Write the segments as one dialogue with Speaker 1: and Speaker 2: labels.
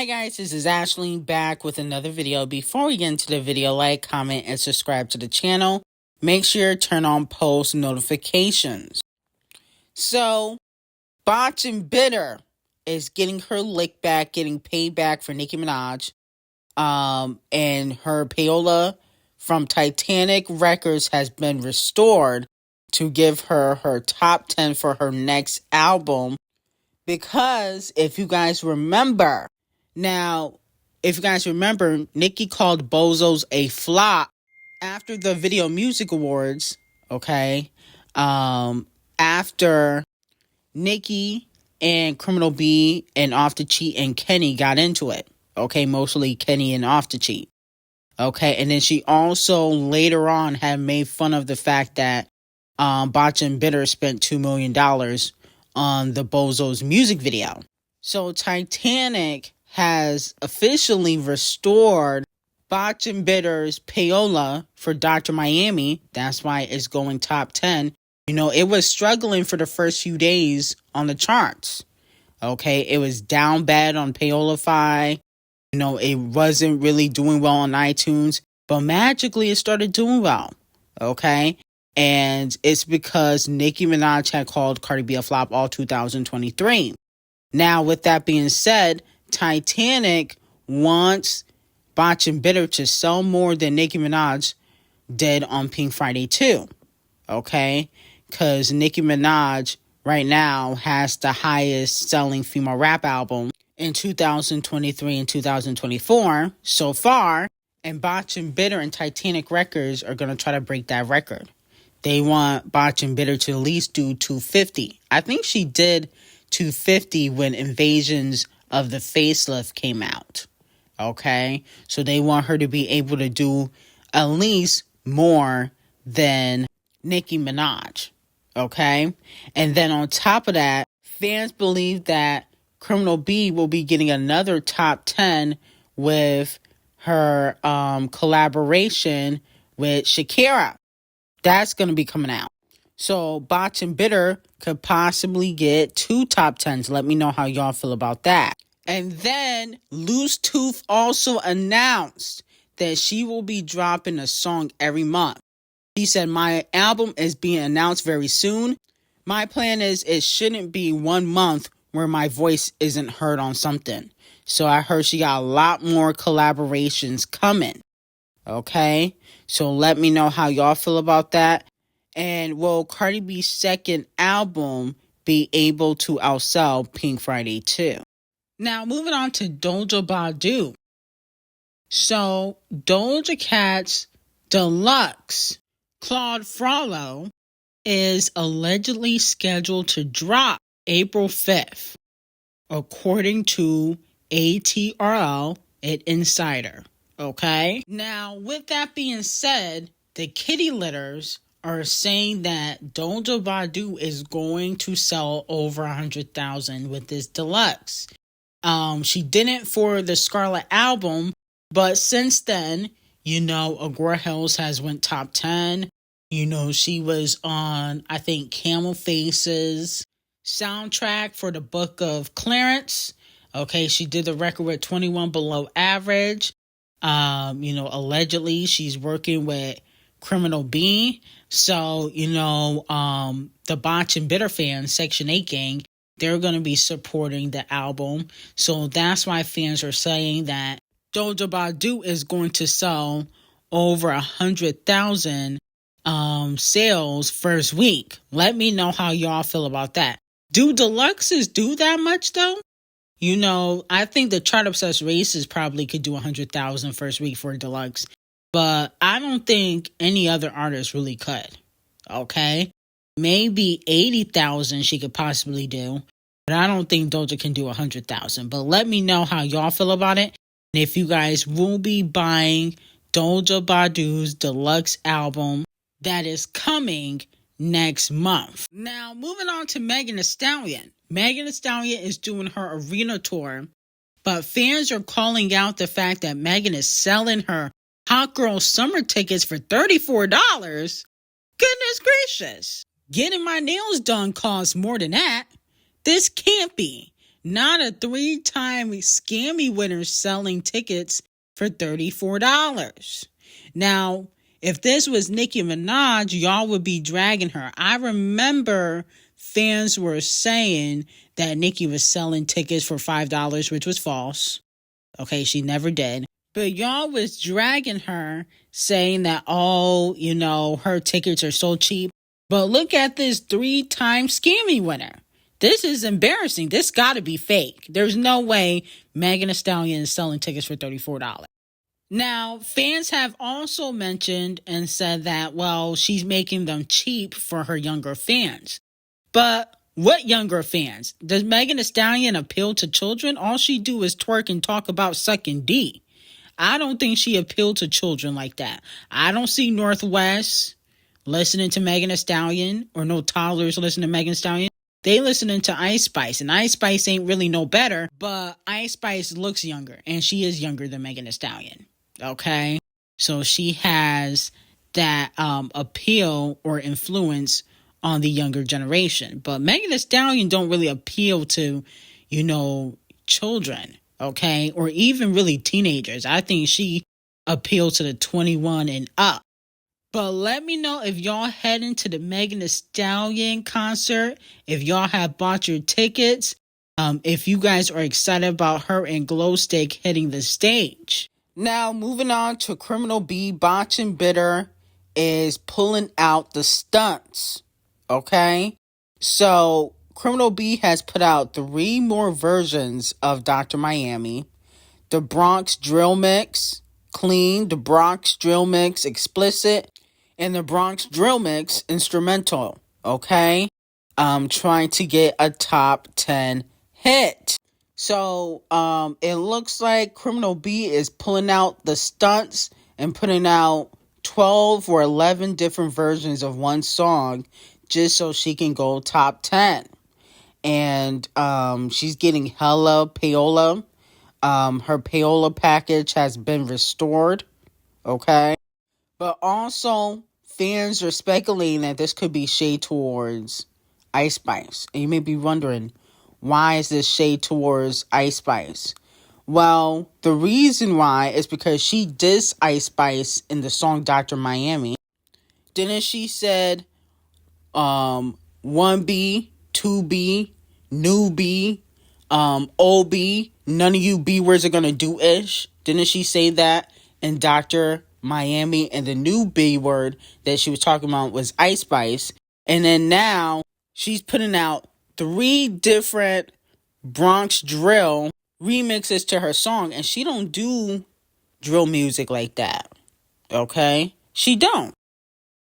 Speaker 1: Hi guys, this is Ashley back with another video. Before we get into the video, like, comment, and subscribe to the channel. Make sure to turn on post notifications. So, Botch and Bitter is getting her lick back, getting paid back for Nicki Minaj. And her payola from Titanic Records has been restored to give her her top 10 for her next album. Because if you guys remember, Nicki called Bozos a flop after the Video Music Awards, okay? After Nicki and Criminal B and Off the Cheat and Kenny got into it, okay? Mostly Kenny and Off the Cheat, okay? And then she also later on had made fun of the fact that Botch and Bitter spent $2 million on the Bozos music video. So Titanic has officially restored Botch and Bitter's payola for Dr. Miami. That's why it's going top 10. You know, it was struggling for the first few days on the charts. Okay, it was down bad on Payola-Fi. You know, it wasn't really doing well on iTunes. But magically, it started doing well. Okay? And it's because Nicki Minaj had called Cardi B a flop all 2023. Now, with that being said, Titanic wants Botch and Bitter to sell more than Nicki Minaj did on Pink Friday 2. Okay? Because Nicki Minaj right now has the highest selling female rap album in 2023 and 2024 so far. And Botch and Bitter and Titanic Records are going to try to break that record. They want Botch and Bitter to at least do 250. I think she did 250 when Invasions of the Facelift came out. Okay? So they want her to be able to do at least more than Nicki Minaj. Okay? And then on top of that, fans believe that Criminal B will be getting another top 10 with her collaboration with Shakira. That's going to be coming out. So Botch and Bitter could possibly get 2 top 10s. Let me know how y'all feel about that. And then Loose Tooth also announced that she will be dropping a song every month. She said, my album is being announced very soon. My plan is it shouldn't be 1 month where my voice isn't heard on something. So I heard she got a lot more collaborations coming. Okay? So let me know how y'all feel about that. And will Cardi B's second album be able to outsell Pink Friday 2? Now, moving on to Doja Badu. So, Doja Cat's deluxe Claude Frollo is allegedly scheduled to drop April 5th, according to ATRL at Insider. Okay? Now, with that being said, the kitty litters are saying that Doja Badu is going to sell over 100,000 with this deluxe. She didn't for the Scarlet album, but since then, you know, Agora Hills has went top 10. You know, she was on, I think, Camel Face's soundtrack for the Book of Clarence. Okay, she did the record with 21 Below Average. You know, allegedly she's working with Criminal B. So, you know, the Botch and Bitter fans, Section 8 gang, they're going to be supporting the album. So that's why fans are saying that Doja Badu is going to sell over 100,000 sales first week. Let me know how y'all feel about that. Do deluxes do that much though? You know, I think the Chart Obsessed Races probably could do 100,000 first week for a deluxe. But I don't think any other artist really could. Okay? Maybe 80,000 she could possibly do. But I don't think Doja can do 100,000. But let me know how y'all feel about it. And if you guys will be buying Doja Badu's deluxe album that is coming next month. Now, moving on to Megan Thee Stallion. Megan Thee Stallion is doing her arena tour. But fans are calling out the fact that Megan is selling her Hot Girl Summer tickets for $34. Goodness gracious. Getting my nails done costs more than that. This can't be. Not a 3-time scammy winner selling tickets for $34. Now, if this was Nicki Minaj, y'all would be dragging her. I remember fans were saying that Nicki was selling tickets for $5, which was false. Okay, she never did. But y'all was dragging her, saying that, oh, you know, her tickets are so cheap. But look at this 3-time scammy winner. This is embarrassing. This got to be fake. There's no way Megan Thee Stallion is selling tickets for $34. Now, fans have also mentioned and said that, well, she's making them cheap for her younger fans. But what younger fans? Does Megan Thee Stallion appeal to children? All she do is twerk and talk about sucking D. I don't think she appealed to children like that. I don't see Northwest listening to Megan Thee Stallion, or no toddlers listening to Megan Thee Stallion. They listening to Ice Spice, and Ice Spice ain't really no better, but Ice Spice looks younger, and she is younger than Megan Thee Stallion. Okay, so she has that appeal or influence on the younger generation. But Megan Thee Stallion don't really appeal to, you know, children, okay, or even really teenagers. I think she appeals to the 21 and up. But let me know if y'all heading to the Megan Thee Stallion concert, if y'all have bought your tickets, if you guys are excited about her and Glow Stick hitting the stage. Now, moving on to Criminal B, Botchin' Bitter is pulling out the stunts, okay? So, Criminal B has put out 3 more versions of Dr. Miami. The Bronx Drill Mix, Clean, the Bronx Drill Mix, Explicit, and the Bronx Drill Mix, Instrumental, okay? Trying to get a top 10 hit. So, it looks like Criminal B is pulling out the stunts and putting out 12 or 11 different versions of one song just so she can go top 10. And, she's getting hella payola. Her payola package has been restored, okay? But also, fans are speculating that this could be shade towards Ice Spice. And you may be wondering, why is this shade towards Ice Spice? Well, the reason why is because she dissed Ice Spice in the song Dr. Miami. Didn't she said 1B, 2B, new B, OB, none of you B words are gonna do ish? Didn't she say that in Dr. Miami? And the new B word that she was talking about was Ice Spice. And then now she's putting out 3 different Bronx drill remixes to her song, and she don't do drill music like that, okay? She don't.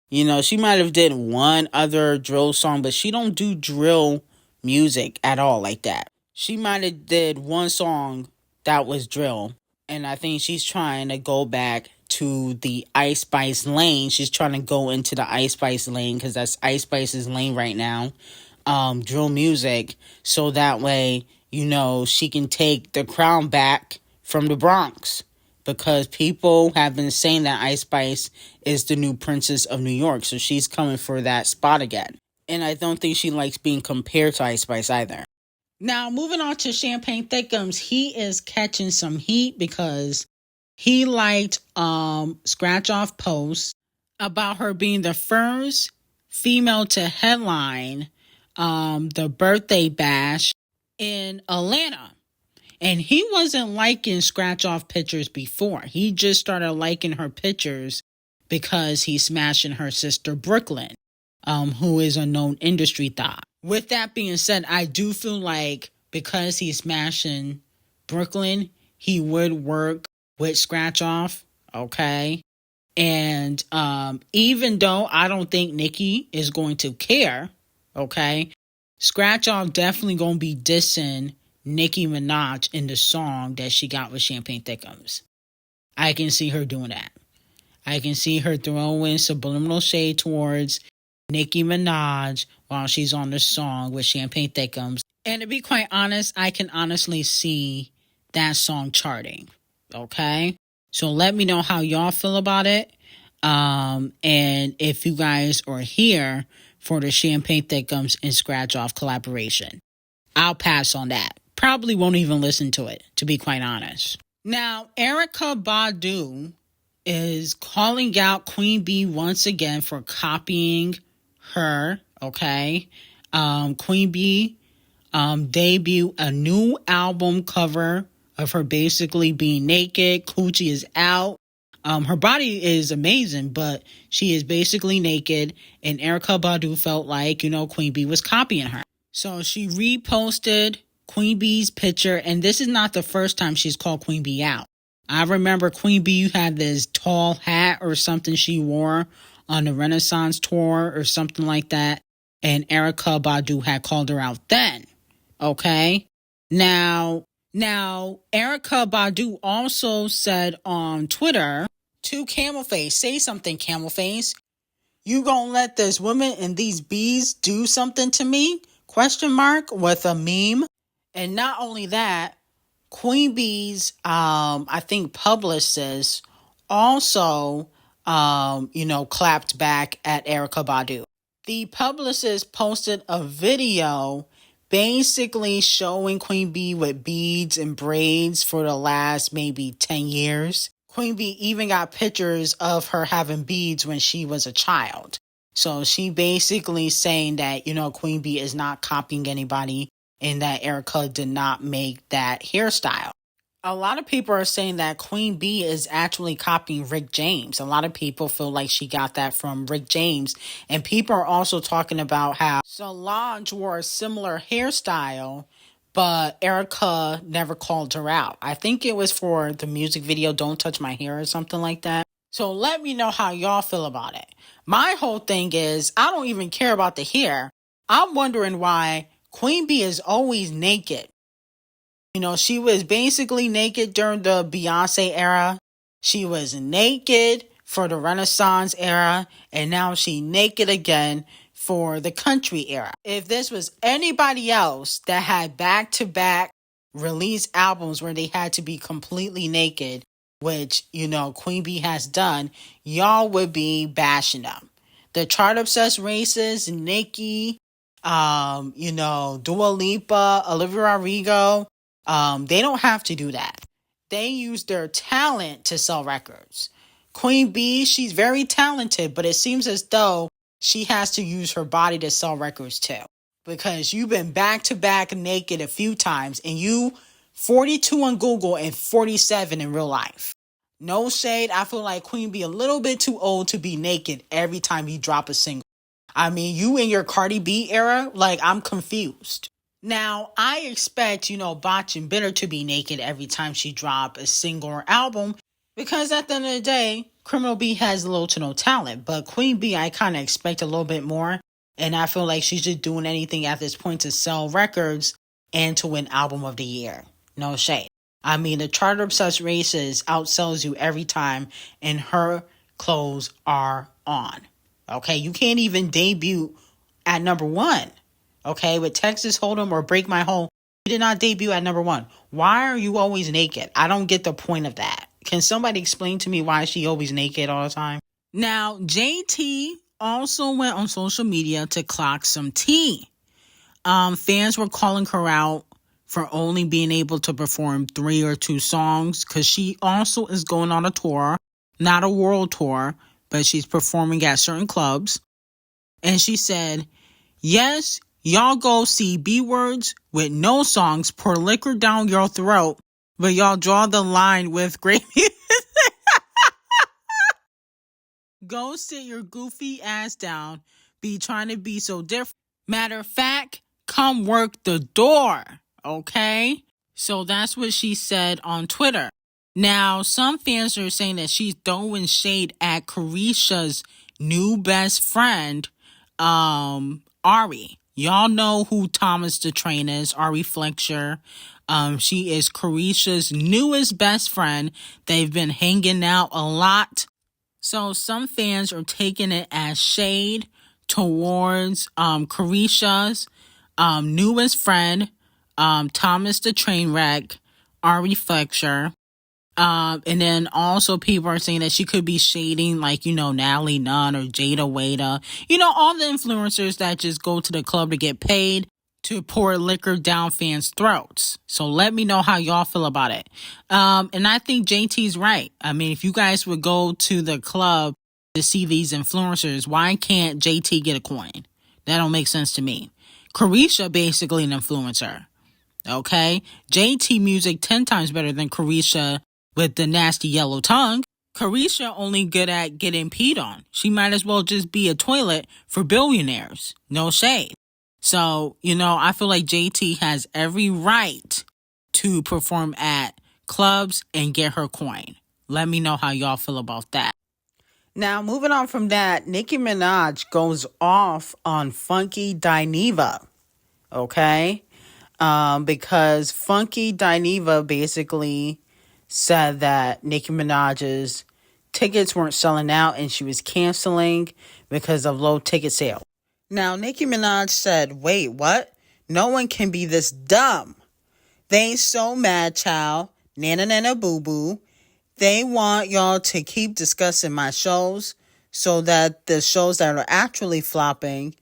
Speaker 1: You know, she might have did one other drill song, but she don't do drill music at all like that. She might have did one song that was drill, and I think she's trying to go back to the Ice Spice lane. She's trying to go into the Ice Spice lane because that's Ice Spice's lane right now. Drill music, so that way, you know, she can take the crown back from the Bronx, because people have been saying that Ice Spice is the new princess of New York, so she's coming for that spot again. And I don't think she likes being compared to Ice Spice either. Now, moving on to Champagne Thickums, he is catching some heat because he liked scratch off posts about her being the first female to headline the birthday bash in Atlanta. And he wasn't liking scratch off pictures before. He just started liking her pictures because he's smashing her sister Brooklyn, who is a known industry thought. With that being said, I do feel like because he's smashing Brooklyn, he would work with scratch off, okay? And even though I don't think Nicki is going to care, okay, scratch off definitely gonna be dissing Nicki Minaj in the song that she got with Champagne Thickums. I can see her doing that. I can see her throwing subliminal shade towards Nicki Minaj while she's on the song with Champagne Thickums. And to be quite honest, I can honestly see that song charting. Okay? So let me know how y'all feel about it. And if you guys are here for the Champagne Thickums and Scratch Off collaboration. I'll pass on that. probably won't even listen to it, to be quite honest. Now, Erykah Badu is calling out Queen Bee once again for copying her, okay? Queen Bee debuted a new album cover of her basically being naked. Coochie is out. Her body is amazing, but she is basically naked, and Erykah Badu felt like, Queen Bee was copying her. So she reposted Queen Bee's picture, and this is not the first time she's called Queen Bee out. I remember Queen Bee had this tall hat or something she wore on the Renaissance tour or something like that, and Erykah Badu had called her out then. Okay? Now, Erykah Badu also said on Twitter to Camelface, say something, Camelface. You gonna let this woman and these bees do something to me? ? With a meme. And not only that, Queen Bee's, I think publicist also, clapped back at Erykah Badu. The publicist posted a video basically showing Queen Bee with beads and braids for the last maybe 10 years. Queen Bee even got pictures of her having beads when she was a child. So she basically saying that, Queen Bee is not copying anybody and that Erykah did not make that hairstyle. A lot of people are saying that Queen Bee is actually copying Rick James. A lot of people feel like she got that from Rick James. And people are also talking about how Solange wore a similar hairstyle, but Erykah never called her out. I think it was for the music video, Don't Touch My Hair or something like that. So let me know how y'all feel about it. My whole thing is, I don't even care about the hair. I'm wondering why Queen Bee is always naked. She was basically naked during the Beyonce era. She was naked for the Renaissance era. And now she's naked again for the country era. If this was anybody else that had back-to-back release albums where they had to be completely naked, which, Queen Bee has done, y'all would be bashing them. The chart-obsessed racists, Nicki, Dua Lipa, Olivia Rodrigo, they don't have to do that. They use their talent to sell records. Queen Bee, she's very talented, but it seems as though she has to use her body to sell records too. Because you've been back-to-back naked a few times, and you 42 on Google and 47 in real life. No shade, I feel like Queen Bee a little bit too old to be naked every time you drop a single. I mean, you in your Cardi B era, I'm confused. Now, I expect, Botch and Bitter to be naked every time she drop a single or album, because at the end of the day, Criminal B has little to no talent, but Queen Bee, I kind of expect a little bit more, and I feel like she's just doing anything at this point to sell records and to win Album of the Year. No shade. I mean, the chart-obsessed races outsells you every time, and her clothes are on. Okay, you can't even debut at number 1. Okay, with Texas Hold'em or Break My Home, you did not debut at number 1. Why are you always naked? I don't get the point of that. Can somebody explain to me why she always naked all the time? Now, JT also went on social media to clock some tea. Fans were calling her out for only being able to perform 3 or 2 songs, because she also is going on a tour, not a world tour, but she's performing at certain clubs. And she said, yes, y'all go see B-words with no songs, pour liquor down your throat, but y'all draw the line with great music. Go sit your goofy ass down, be trying to be so different. Matter of fact, come work the door, okay? So that's what she said on Twitter. Now, some fans are saying that she's throwing shade at Carisha's new best friend, Ari. Y'all know who Thomas the Train is, Ari Fletcher. She is Carisha's newest best friend. They've been hanging out a lot. So some fans are taking it as shade towards Carisha's newest friend, Thomas the Trainwreck, Ari Fletcher. And then also people are saying that she could be shading Natalie Nunn or Jada Waiter. All the influencers that just go to the club to get paid. to pour liquor down fans' throats. So let me know how y'all feel about it. And I think JT's right. I mean, if you guys would go to the club to see these influencers, why can't JT get a coin? That don't make sense to me. Carisha basically an influencer. Okay? JT music 10 times better than Carisha with the nasty yellow tongue. Carisha only good at getting peed on. She might as well just be a toilet for billionaires. No shade. So, I feel like JT has every right to perform at clubs and get her coin. Let me know how y'all feel about that. Now, moving on from that, Nicki Minaj goes off on Funky Dínëvä. Okay? Because Funky Dínëvä basically said that Nicki Minaj's tickets weren't selling out and she was canceling because of low ticket sales. Now, Nicki Minaj said, wait, what? No one can be this dumb. They ain't so mad, child. Nana nana boo boo. They want y'all to keep discussing my shows so that the shows that are actually flopping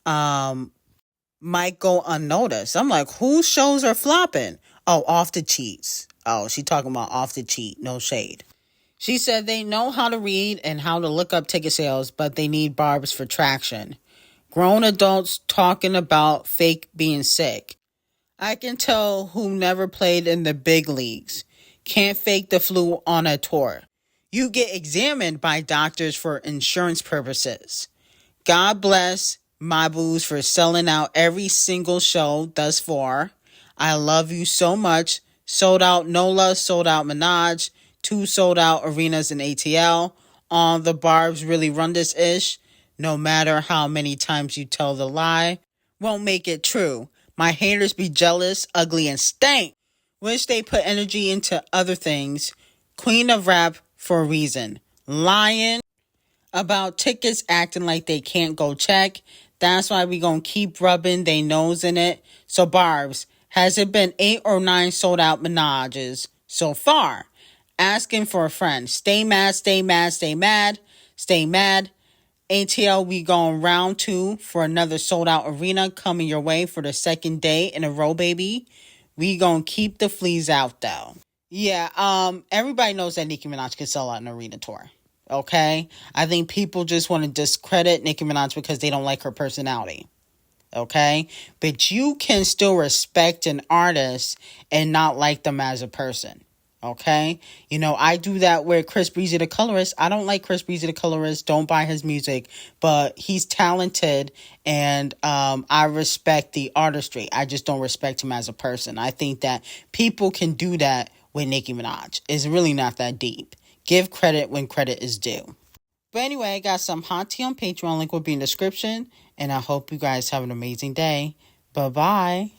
Speaker 1: might go unnoticed. I'm like, whose shows are flopping? Oh, Off the Cheats. Oh, she talking about Off the Cheat. No shade. She said they know how to read and how to look up ticket sales, but they need barbs for traction. Grown adults talking about fake being sick. I can tell who never played in the big leagues. Can't fake the flu on a tour. You get examined by doctors for insurance purposes. God bless my boos for selling out every single show thus far. I love you so much. Sold out NOLA, sold out Minaj, 2 sold out arenas in ATL. All the barbs really run this ish. No matter how many times you tell the lie, won't make it true. My haters be jealous, ugly, and stank. Wish they put energy into other things. Queen of rap for a reason. Lying about tickets, acting like they can't go check. That's why we gonna keep rubbing they nose in it. So barbs, has it been 8 or 9 sold out Minajes so far? Asking for a friend. Stay mad, stay mad, stay mad, stay mad. ATL, we going round 2 for another sold out arena coming your way for the second day in a row, baby. We gonna keep the fleas out though. Yeah, everybody knows that Nicki Minaj can sell out an arena tour. Okay? I think people just want to discredit Nicki Minaj because they don't like her personality. Okay? But you can still respect an artist and not like them as a person. Okay? I do that with Chris Breezy the Colorist. I don't like Chris Breezy the Colorist. Don't buy his music. But he's talented and I respect the artistry. I just don't respect him as a person. I think that people can do that with Nicki Minaj. It's really not that deep. Give credit when credit is due. But anyway, I got some hot tea on Patreon. Link will be in the description. And I hope you guys have an amazing day. Bye-bye.